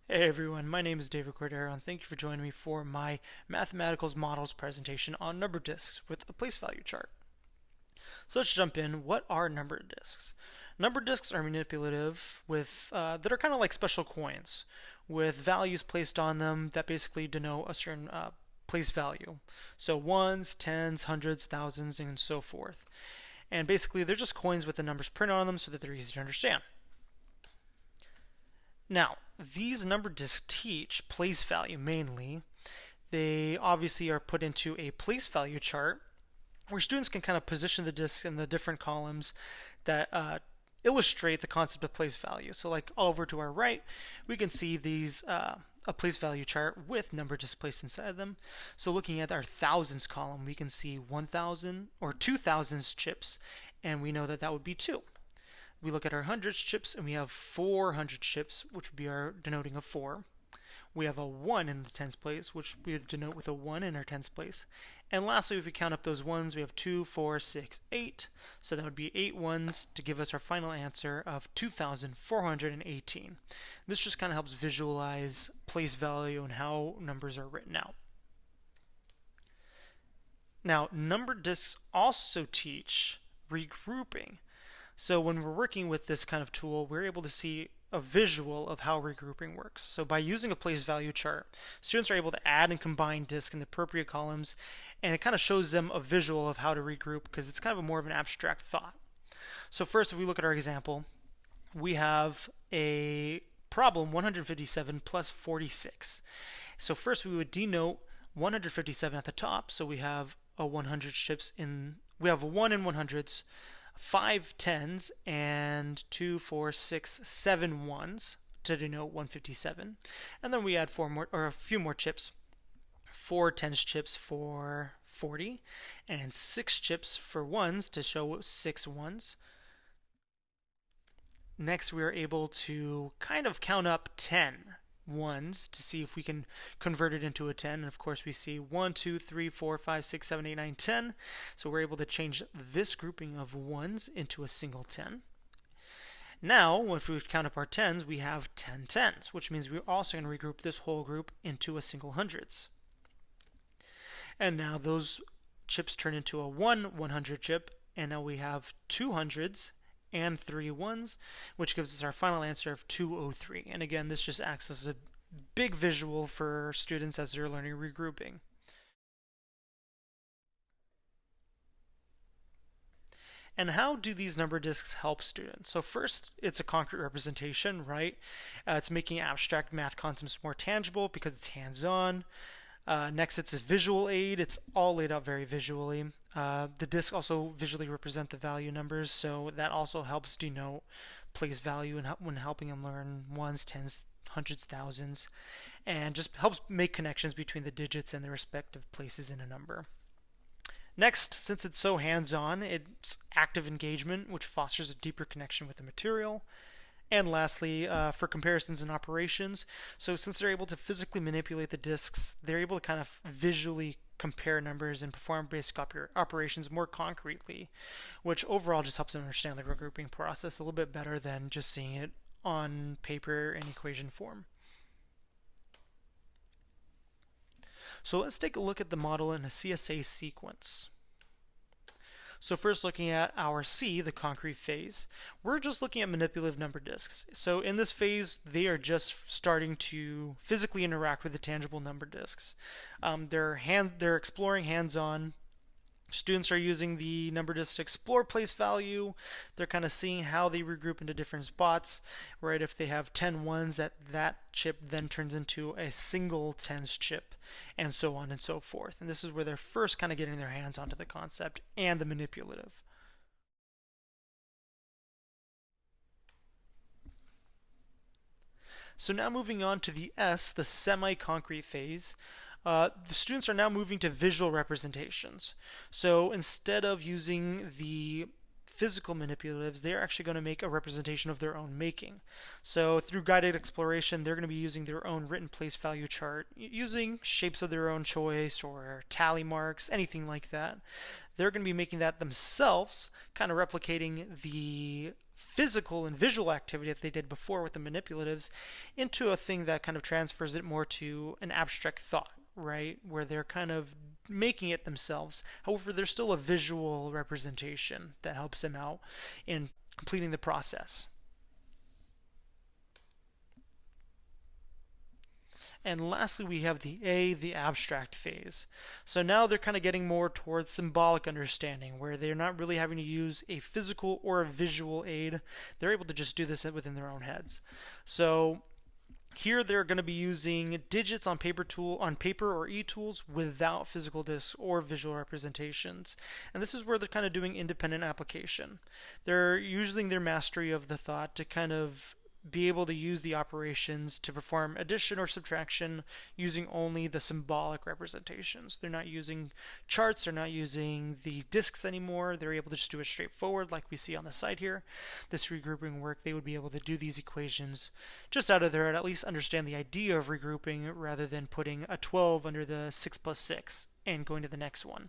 Hey everyone, my name is David Cordero and thank you for joining me for my Mathematicals Models presentation on number disks with a place value chart. So let's jump in. What are number disks? Number disks are manipulative that are kind of like special coins with values placed on them that basically denote a certain place value. So ones, tens, hundreds, thousands, and so forth. And basically they're just coins with the numbers printed on them so that they're easy to understand. Now, these number disks teach place value mainly. They obviously are put into a place value chart where students can kind of position the disks in the different columns that illustrate the concept of place value. So, like over to our right, we can see these a place value chart with number disks placed inside them. So, looking at our thousands column, we can see 1,000 or 2,000 chips, and we know that that would be 2. We look at our hundreds chips and we have 400 chips, which would be our denoting of 4. We have a 1 in the tens place, which we would denote with a 1 in our tens place. And lastly, if we count up those ones, we have 2, 4, 6, 8. So that would be 8 ones to give us our final answer of 2,418. This just kind of helps visualize place value and how numbers are written out. Now, number disks also teach regrouping. So when we're working with this kind of tool, we're able to see a visual of how regrouping works. So by using a place value chart, students are able to add and combine disks in the appropriate columns, and it kind of shows them a visual of how to regroup because it's kind of more of an abstract thought. So first, if we look at our example, we have a problem 157 plus 46. So first we would denote 157 at the top. So we have a 100 chips we have a 1 in 100s, 5 tens, and 2, 4, 6, 7 ones to denote 157. And then we add a few more chips. 4 tens chips for 40, and 6 chips for ones to show 6 ones. Next, we are able to kind of count up 10 ones to see if we can convert it into a 10. And of course, we see 1, 2, 3, 4, 5, 6, 7, 8, 9, 10. So we're able to change this grouping of ones into a single 10. Now, if we count up our tens, we have 10 tens, which means we're also going to regroup this whole group into a single hundreds. And now those chips turn into a 100 chip, and now we have 2 hundreds and 3 ones, which gives us our final answer of 203. And again, this just acts as a big visual for students as they're learning regrouping. And how do these number disks help students? So first, it's a concrete representation, right? It's making abstract math concepts more tangible because it's hands-on. Next, it's a visual aid. It's all laid out very visually. The disks also visually represent the value numbers, so that also helps denote place value when helping them learn ones, tens, hundreds, thousands, and just helps make connections between the digits and the respective places in a number. Next, since it's so hands-on, it's active engagement, which fosters a deeper connection with the material. And lastly, for comparisons and operations, so since they're able to physically manipulate the disks, they're able to kind of visually compare numbers and perform basic operations more concretely, which overall just helps them understand the regrouping process a little bit better than just seeing it on paper in equation form. So let's take a look at the model in a CSA sequence. So first, looking at our C, the concrete phase, we're just looking at manipulative number disks. So in this phase, they are just starting to physically interact with the tangible number disks. They're exploring hands-on. Students are using the number disks to explore place value. They're kind of seeing how they regroup into different spots, right? If they have 10 ones, that chip then turns into a single tens chip, and so on and so forth. And this is where they're first kind of getting their hands onto the concept and the manipulative. So now moving on to the S, the semi-concrete phase. The students are now moving to visual representations. So instead of using the physical manipulatives, they're actually going to make a representation of their own making. So through guided exploration, they're going to be using their own written place value chart, using shapes of their own choice or tally marks, anything like that. They're going to be making that themselves, kind of replicating the physical and visual activity that they did before with the manipulatives into a thing that kind of transfers it more to an abstract thought, right? Where they're kind of making it themselves. However, there's still a visual representation that helps them out in completing the process. And lastly, we have the abstract phase. So now they're kind of getting more towards symbolic understanding, where they're not really having to use a physical or a visual aid. They're able to just do this within their own heads. So here they're going to be using digits on paper or e-tools without physical disks or visual representations. And this is where they're kind of doing independent application. They're using their mastery of the thought to kind of be able to use the operations to perform addition or subtraction using only the symbolic representations. They're not using charts, they're not using the disks anymore. They're able to just do it straightforward like we see on the side here. This regrouping work, they would be able to do these equations just out of their head, at least understand the idea of regrouping rather than putting a 12 under the 6 plus 6 and going to the next one.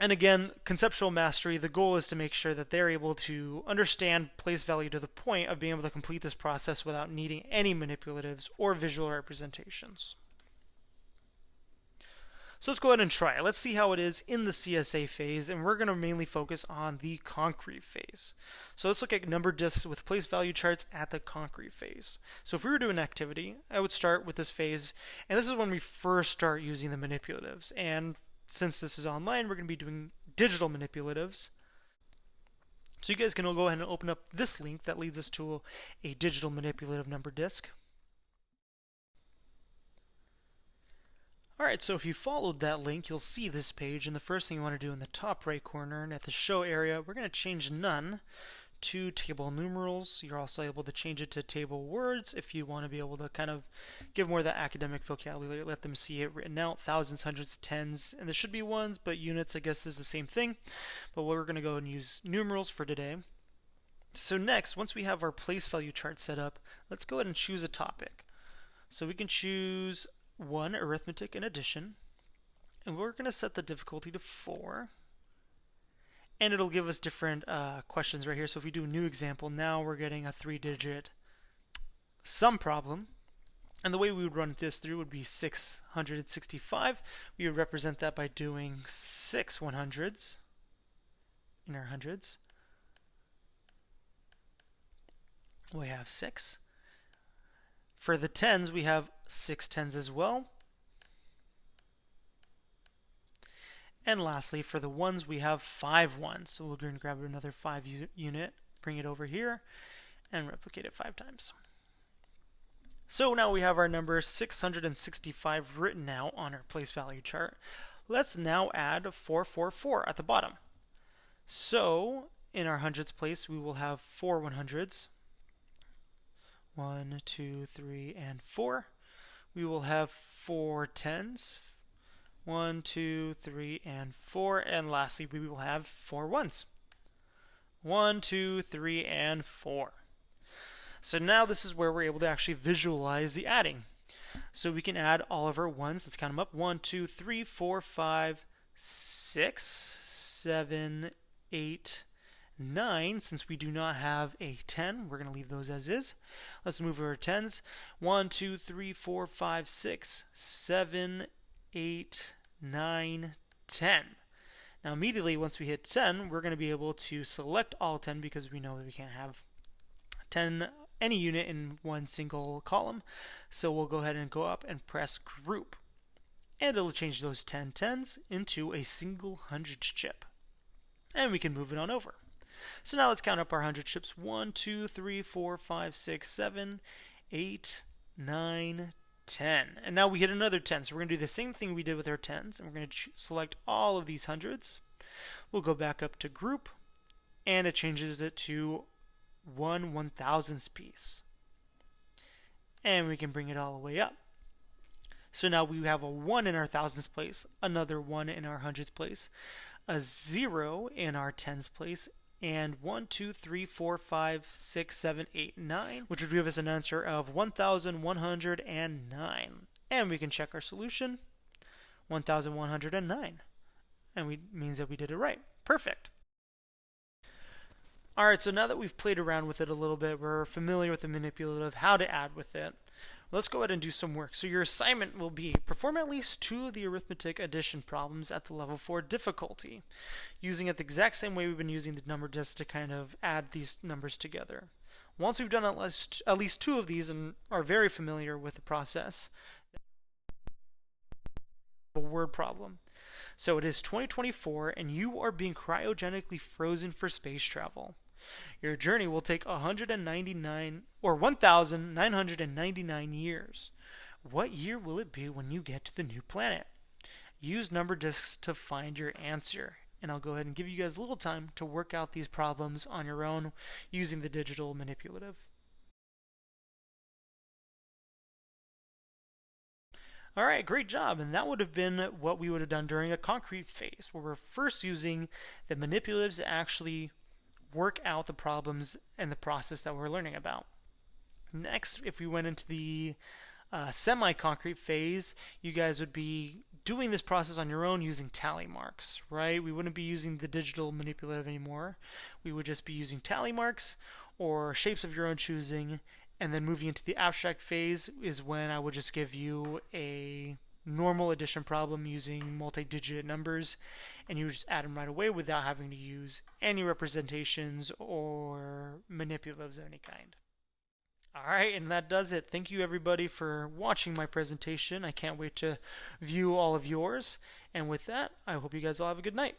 And again, conceptual mastery, the goal is to make sure that they're able to understand place value to the point of being able to complete this process without needing any manipulatives or visual representations. So let's go ahead and try it. Let's see how it is in the CSA phase, and we're going to mainly focus on the concrete phase. So let's look at number disks with place value charts at the concrete phase. So if we were doing an activity, I would start with this phase, and this is when we first start using the manipulatives. And since this is online, we're going to be doing digital manipulatives. So you guys can go ahead and open up this link that leads us to a digital manipulative number disk. Alright, so if you followed that link, you'll see this page, and the first thing you want to do in the top right corner and at the show area, we're going to change none to table numerals. You're also able to change it to table words if you want to be able to kind of give more of that academic vocabulary, let them see it written out, thousands, hundreds, tens, and there should be ones, but units I guess is the same thing. But we're going to go and use numerals for today. So next, once we have our place value chart set up, let's go ahead and choose a topic. So we can choose 1, arithmetic and addition, and we're going to set the difficulty to 4. And it'll give us different questions right here. So if we do a new example, now we're getting a 3-digit sum problem. And the way we would run this through would be 665. We would represent that by doing 6 100s in our hundreds. We have 6. For the tens, we have 6 tens as well. And lastly, for the ones, we have 5 ones. So we're going to grab another 5 unit, bring it over here, and replicate it 5 times. So now we have our number 665 written out on our place value chart. Let's now add 444 at the bottom. So in our hundreds place, we will have 4 100s. 1, 2, 3, and 4. We will have 4 tens. 1, 2, 3, and 4. And lastly, we will have 4 ones. 1, 2, 3, and 4. So now this is where we're able to actually visualize the adding. So we can add all of our ones. Let's count them up. 1, 2, 3, 4, 5, 6, 7, 8, 9. Since we do not have a 10, we're going to leave those as is. Let's move over to 10s. 1, 2, 3, 4, 5, 6, 7, 8, 9, 10. Now immediately once we hit 10, we're going to be able to select all 10 because we know that we can't have 10 any unit in one single column. So we'll go ahead and go up and press group. And it'll change those 10 tens into a single 100 chip. And we can move it on over. So now let's count up our 100 chips. 1, 2, 3, 4, 5, 6, 7, 8, 9, 10. And now we hit another 10. So we're going to do the same thing we did with our 10s. And we're going to select all of these hundreds. We'll go back up to group. And it changes it to 1 1,000th piece. And we can bring it all the way up. So now we have a 1 in our thousands place, another 1 in our hundreds place, a 0 in our tens place, and 1, 2, 3, 4, 5, 6, 7, 8, 9, which would give us an answer of 1,109. And we can check our solution, 1,109. And means that we did it right. Perfect. All right, so now that we've played around with it a little bit, we're familiar with the manipulative, how to add with it. Let's go ahead and do some work. So your assignment will be perform at least 2 of the arithmetic addition problems at the level 4 difficulty, using it the exact same way we've been using the number disc to kind of add these numbers together. Once we've done at least 2 of these and are very familiar with the process, a word problem. So it is 2024 and you are being cryogenically frozen for space travel. Your journey will take 1,999 years. What year will it be when you get to the new planet? Use number discs to find your answer. And I'll go ahead and give you guys a little time to work out these problems on your own using the digital manipulative. All right, great job. And that would have been what we would have done during a concrete phase, where we're first using the manipulatives to actually work out the problems and the process that we're learning about. Next, if we went into the semi-concrete phase, you guys would be doing this process on your own using tally marks, right? We wouldn't be using the digital manipulative anymore. We would just be using tally marks or shapes of your own choosing. And then moving into the abstract phase is when I would just give you a normal addition problem using multi-digit numbers, and you would just add them right away without having to use any representations or manipulatives of any kind. Alright, and that does it. Thank you everybody for watching my presentation. I can't wait to view all of yours. And with that, I hope you guys all have a good night.